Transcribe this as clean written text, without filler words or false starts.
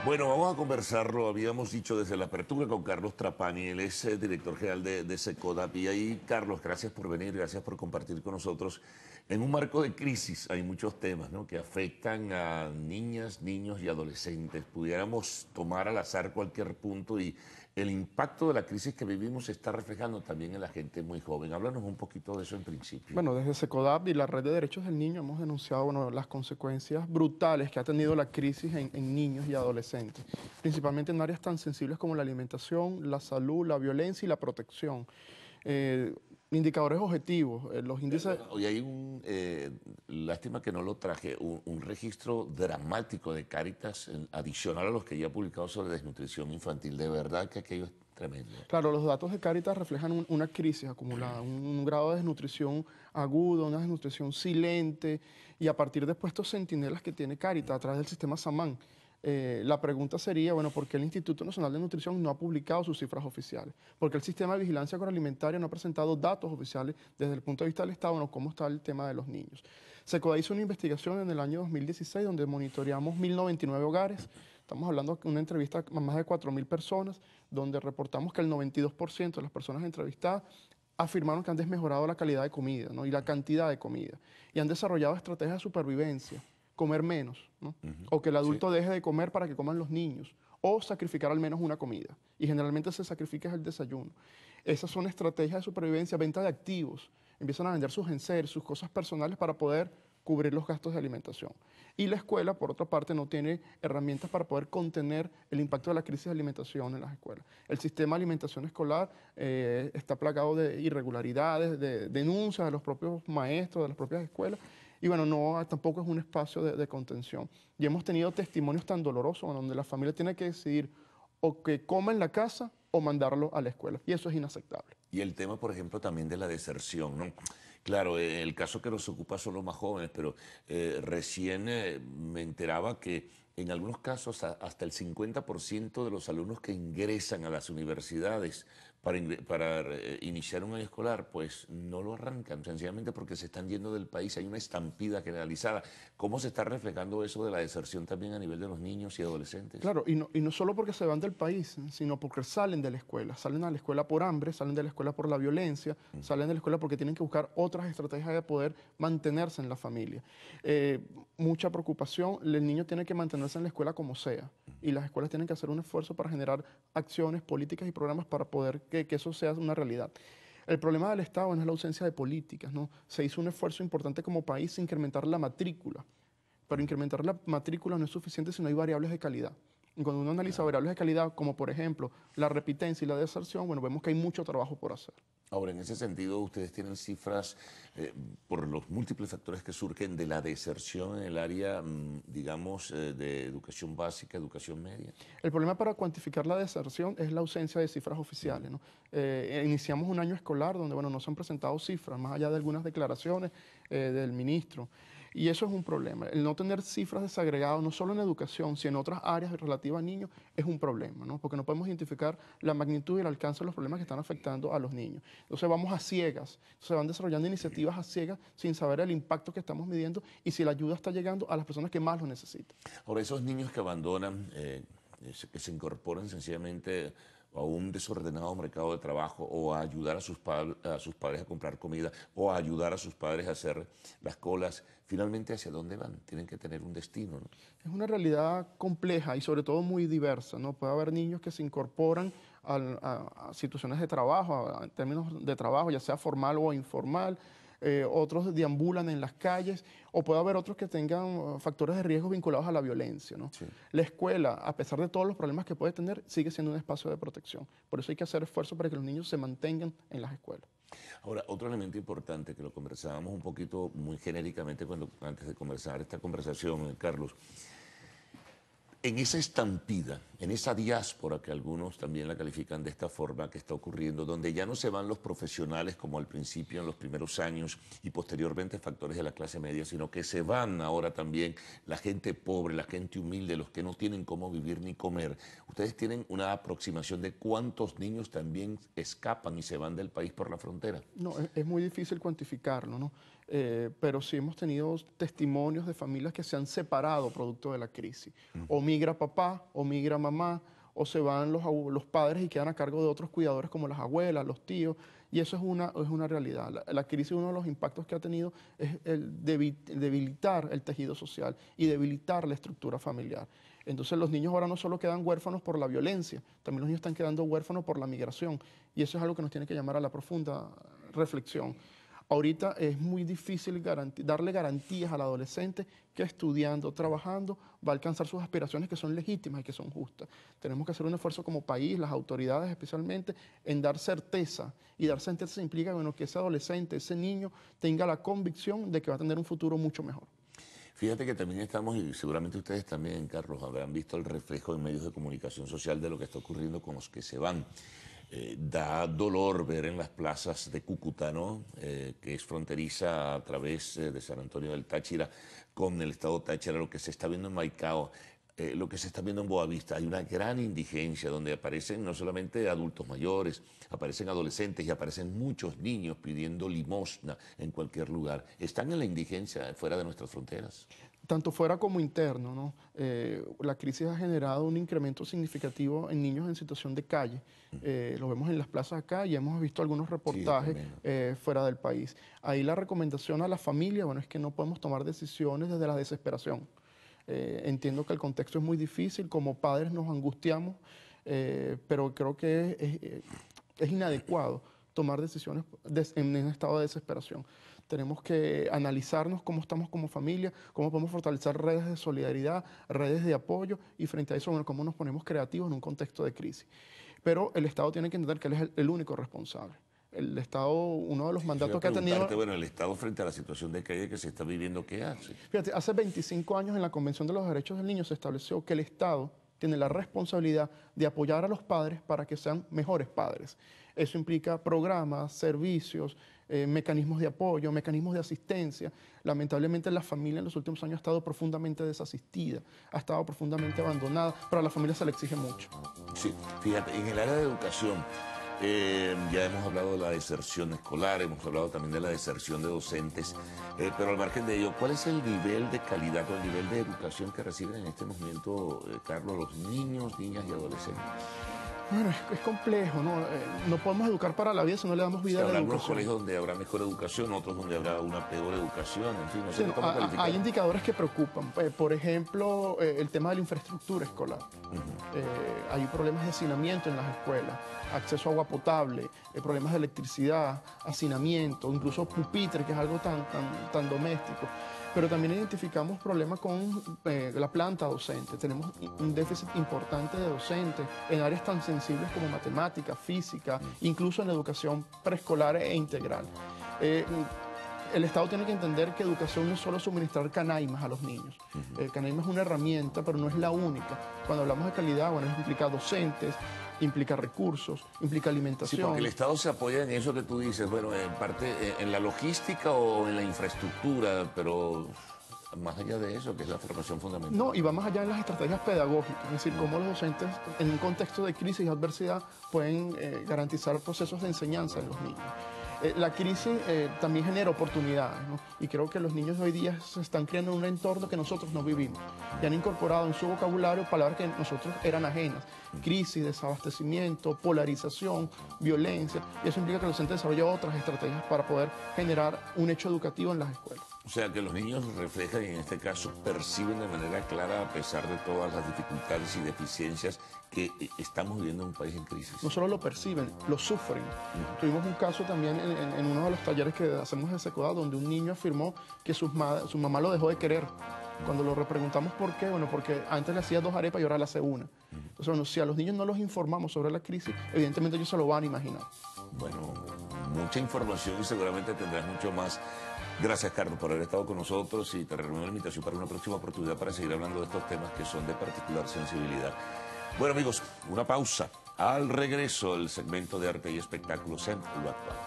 Bueno, vamos a conversarlo, habíamos dicho desde la apertura con Carlos Trapani, él es director general de SECODAP. Y ahí, Carlos, gracias por venir, gracias por compartir con nosotros. En un marco de crisis hay muchos temas, ¿no?, que afectan a niñas, niños y adolescentes. Pudiéramos tomar al azar cualquier punto y el impacto de la crisis que vivimos se está reflejando también en la gente muy joven. Háblanos un poquito de eso en principio. Bueno, desde SECODAP y la Red de Derechos del Niño hemos denunciado, bueno, las consecuencias brutales que ha tenido la crisis en niños y adolescentes, principalmente en áreas tan sensibles como la alimentación, la salud, la violencia y la protección. Eh, Indicadores objetivos, los índices. Hoy hay lástima que no lo traje, un registro dramático de Cáritas adicional a los que ya he publicado sobre desnutrición infantil. De verdad que aquello es tremendo. Claro, los datos de Cáritas reflejan una crisis acumulada, un grado de desnutrición agudo, una desnutrición silente, y a partir de estos centinelas que tiene Cáritas a través del sistema SAMAN. La pregunta sería, bueno, ¿por qué el Instituto Nacional de Nutrición no ha publicado sus cifras oficiales? Porque el sistema de vigilancia agroalimentaria no ha presentado datos oficiales desde el punto de vista del Estado, bueno, cómo está el tema de los niños. SECODA hizo una investigación en el año 2016 donde monitoreamos 1.099 hogares. Estamos hablando de una entrevista a más de 4.000 personas, donde reportamos que el 92% de las personas entrevistadas afirmaron que han desmejorado la calidad de comida, ¿no?, y la cantidad de comida, y han desarrollado estrategias de supervivencia, comer menos, ¿no?, o que el Sí. adulto deje de comer para que coman los niños, o sacrificar al menos una comida, y generalmente ese sacrificio es el desayuno. Esas son estrategias de supervivencia, venta de activos, empiezan a vender sus enseres, sus cosas personales para poder cubrir los gastos de alimentación. Y la escuela, por otra parte, no tiene herramientas para poder contener el impacto de la crisis de alimentación en las escuelas. El sistema de alimentación escolar está plagado de irregularidades, de denuncias de los propios maestros, de las propias escuelas, y bueno, no, tampoco es un espacio de contención. Y hemos tenido testimonios tan dolorosos en donde la familia tiene que decidir o que coma en la casa o mandarlo a la escuela, y eso es inaceptable. Y el tema, por ejemplo, también de la deserción, ¿no? Claro, el caso que nos ocupa son los más jóvenes, pero recién me enteraba que en algunos casos hasta el 50% de los alumnos que ingresan a las universidades para iniciar un año escolar, pues no lo arrancan, sencillamente porque se están yendo del país. Hay una estampida generalizada. ¿Cómo se está reflejando eso de la deserción también a nivel de los niños y adolescentes? Claro, y no solo porque se van del país, sino porque salen de la escuela. Salen a la escuela por hambre, salen de la escuela por la violencia, salen de la escuela porque tienen que buscar otras estrategias de poder mantenerse en la familia. Mucha preocupación, el niño tiene que mantenerse en la escuela como sea, y las escuelas tienen que hacer un esfuerzo para generar acciones, políticas y programas para poder que eso sea una realidad. El problema del Estado no es la ausencia de políticas, ¿no? Se hizo un esfuerzo importante como país incrementar la matrícula, pero incrementar la matrícula no es suficiente si no hay variables de calidad. Y cuando uno analiza variables de calidad, como por ejemplo la repitencia y la deserción, bueno, vemos que hay mucho trabajo por hacer. Ahora, en ese sentido, ustedes tienen cifras por los múltiples factores que surgen de la deserción en el área, digamos, de educación básica, educación media. El problema para cuantificar la deserción es la ausencia de cifras oficiales, ¿no? Iniciamos un año escolar donde, bueno, no se han presentado cifras, más allá de algunas declaraciones del ministro. Y eso es un problema. El no tener cifras desagregadas, no solo en educación, sino en otras áreas relativas a niños, es un problema, ¿no? Porque no podemos identificar la magnitud y el alcance de los problemas que están afectando a los niños. Entonces vamos a ciegas, se van desarrollando iniciativas a ciegas sin saber el impacto que estamos midiendo y si la ayuda está llegando a las personas que más lo necesitan. Ahora, esos niños que abandonan, que se incorporan sencillamente a un desordenado mercado de trabajo o a ayudar a a sus padres a comprar comida o a ayudar a sus padres a hacer las colas, finalmente ¿hacia dónde van? Tienen que tener un destino, ¿no? Es una realidad compleja y sobre todo muy diversa, ¿no? Puede haber niños que se incorporan a situaciones de trabajo, en términos de trabajo, ya sea formal o informal, otros deambulan en las calles, o puede haber otros que tengan factores de riesgo vinculados a la violencia, ¿no? Sí. La escuela, a pesar de todos los problemas que puede tener, sigue siendo un espacio de protección. Por eso hay que hacer esfuerzo para que los niños se mantengan en las escuelas. Ahora, otro elemento importante que lo conversábamos un poquito muy genéricamente antes de comenzar esta conversación, Carlos, en esa estampida, en esa diáspora que algunos también la califican de esta forma que está ocurriendo, donde ya no se van los profesionales como al principio en los primeros años y posteriormente factores de la clase media, sino que se van ahora también la gente pobre, la gente humilde, los que no tienen cómo vivir ni comer. Ustedes tienen una aproximación de cuántos niños también escapan y se van del país por la frontera. No, es muy difícil cuantificarlo, ¿no? pero sí hemos tenido testimonios de familias que se han separado producto de la crisis. O migra papá, o migra mamá, o se van los padres y quedan a cargo de otros cuidadores como las abuelas, los tíos, y eso es una realidad. La crisis, uno de los impactos que ha tenido es el debilitar el tejido social y debilitar la estructura familiar. Entonces los niños ahora no solo quedan huérfanos por la violencia, también los niños están quedando huérfanos por la migración, y eso es algo que nos tiene que llamar a la profunda reflexión. Ahorita es muy difícil darle garantías al adolescente que estudiando, trabajando, va a alcanzar sus aspiraciones que son legítimas y que son justas. Tenemos que hacer un esfuerzo como país, las autoridades especialmente, en dar certeza. Y dar certeza implica que ese adolescente, ese niño, tenga la convicción de que va a tener un futuro mucho mejor. Fíjate que también estamos, y seguramente ustedes también, Carlos, habrán visto el reflejo en medios de comunicación social de lo que está ocurriendo con los que se van. Da dolor ver en las plazas de Cúcuta, ¿no? Que es fronteriza a través de San Antonio del Táchira con el estado Táchira, lo que se está viendo en Maicao, lo que se está viendo en Boavista. Hay una gran indigencia donde aparecen no solamente adultos mayores, aparecen adolescentes y aparecen muchos niños pidiendo limosna en cualquier lugar. Están en la indigencia fuera de nuestras fronteras. Tanto fuera como interno, ¿no? La crisis ha generado un incremento significativo en niños en situación de calle. Lo vemos en las plazas acá y hemos visto algunos reportajes fuera del país. Ahí la recomendación a la familia, bueno, es que no podemos tomar decisiones desde la desesperación. Entiendo que el contexto es muy difícil, como padres nos angustiamos, pero creo que es inadecuado tomar decisiones en un estado de desesperación. Tenemos que analizarnos cómo estamos como familia, cómo podemos fortalecer redes de solidaridad, redes de apoyo y frente a eso, bueno, cómo nos ponemos creativos en un contexto de crisis. Pero el Estado tiene que entender que él es el único responsable. El Estado, uno de los mandatos que ha tenido... Bueno, el Estado frente a la situación de calle que se está viviendo, ¿qué hace? Fíjate, hace 25 años en la Convención de los Derechos del Niño se estableció que el Estado tiene la responsabilidad de apoyar a los padres para que sean mejores padres. Eso implica programas, servicios, mecanismos de apoyo, mecanismos de asistencia. Lamentablemente la familia en los últimos años ha estado profundamente desasistida, ha estado profundamente abandonada, pero a la familia se le exige mucho. Sí, fíjate, en el área de educación ya hemos hablado de la deserción escolar, hemos hablado también de la deserción de docentes, pero al margen de ello, ¿cuál es el nivel de calidad o el nivel de educación que reciben en este momento, Carlos, los niños, niñas y adolescentes? Bueno, es complejo, ¿no? No podemos educar para la vida si no le damos vida a la educación. Habrá algunos colegios donde habrá mejor educación, otros donde habrá una peor educación, en fin, no sé cómo calificar. Hay indicadores que preocupan. Por ejemplo, el tema de la infraestructura escolar. Hay problemas de hacinamiento en las escuelas, acceso a agua potable, problemas de electricidad, hacinamiento, incluso pupitre, que es algo tan doméstico. Pero también identificamos problemas con la planta docente. Tenemos un déficit importante de docentes en áreas tan sensibles como matemática, física, incluso en la educación preescolar e integral. El Estado tiene que entender que educación no es solo suministrar canaimas a los niños. Canaima es una herramienta, pero no es la única. Cuando hablamos de calidad, bueno, eso implica docentes, implica recursos, implica alimentación. Sí, porque el Estado se apoya en eso que tú dices, bueno, en parte en la logística o en la infraestructura, pero más allá de eso, que es la formación fundamental. No, y va más allá en las estrategias pedagógicas, es decir, cómo los docentes en un contexto de crisis y adversidad pueden garantizar procesos de enseñanza en los niños. La crisis también genera oportunidades, ¿no? Y creo que los niños de hoy día se están creando en un entorno que nosotros no vivimos y han incorporado en su vocabulario palabras que nosotros eran ajenas. Crisis, desabastecimiento, polarización, violencia, y eso implica que el docente desarrolla otras estrategias para poder generar un hecho educativo en las escuelas. O sea, que los niños reflejan y en este caso perciben de manera clara, a pesar de todas las dificultades y deficiencias, que estamos viviendo en un país en crisis. No solo lo perciben, lo sufren. Tuvimos un caso también en uno de los talleres que hacemos en Secoda, donde un niño afirmó que su mamá lo dejó de querer. Cuando lo repreguntamos por qué, bueno, porque antes le hacía 2 arepas y ahora le hace 1. Entonces, bueno, si a los niños no los informamos sobre la crisis, evidentemente ellos se lo van a imaginar. Bueno, mucha información y seguramente tendrás mucho más. Gracias, Carlos, por haber estado con nosotros y te renuevo la invitación para una próxima oportunidad para seguir hablando de estos temas que son de particular sensibilidad. Bueno, amigos, una pausa. Al regreso, el segmento de arte y espectáculos en Lo Actual.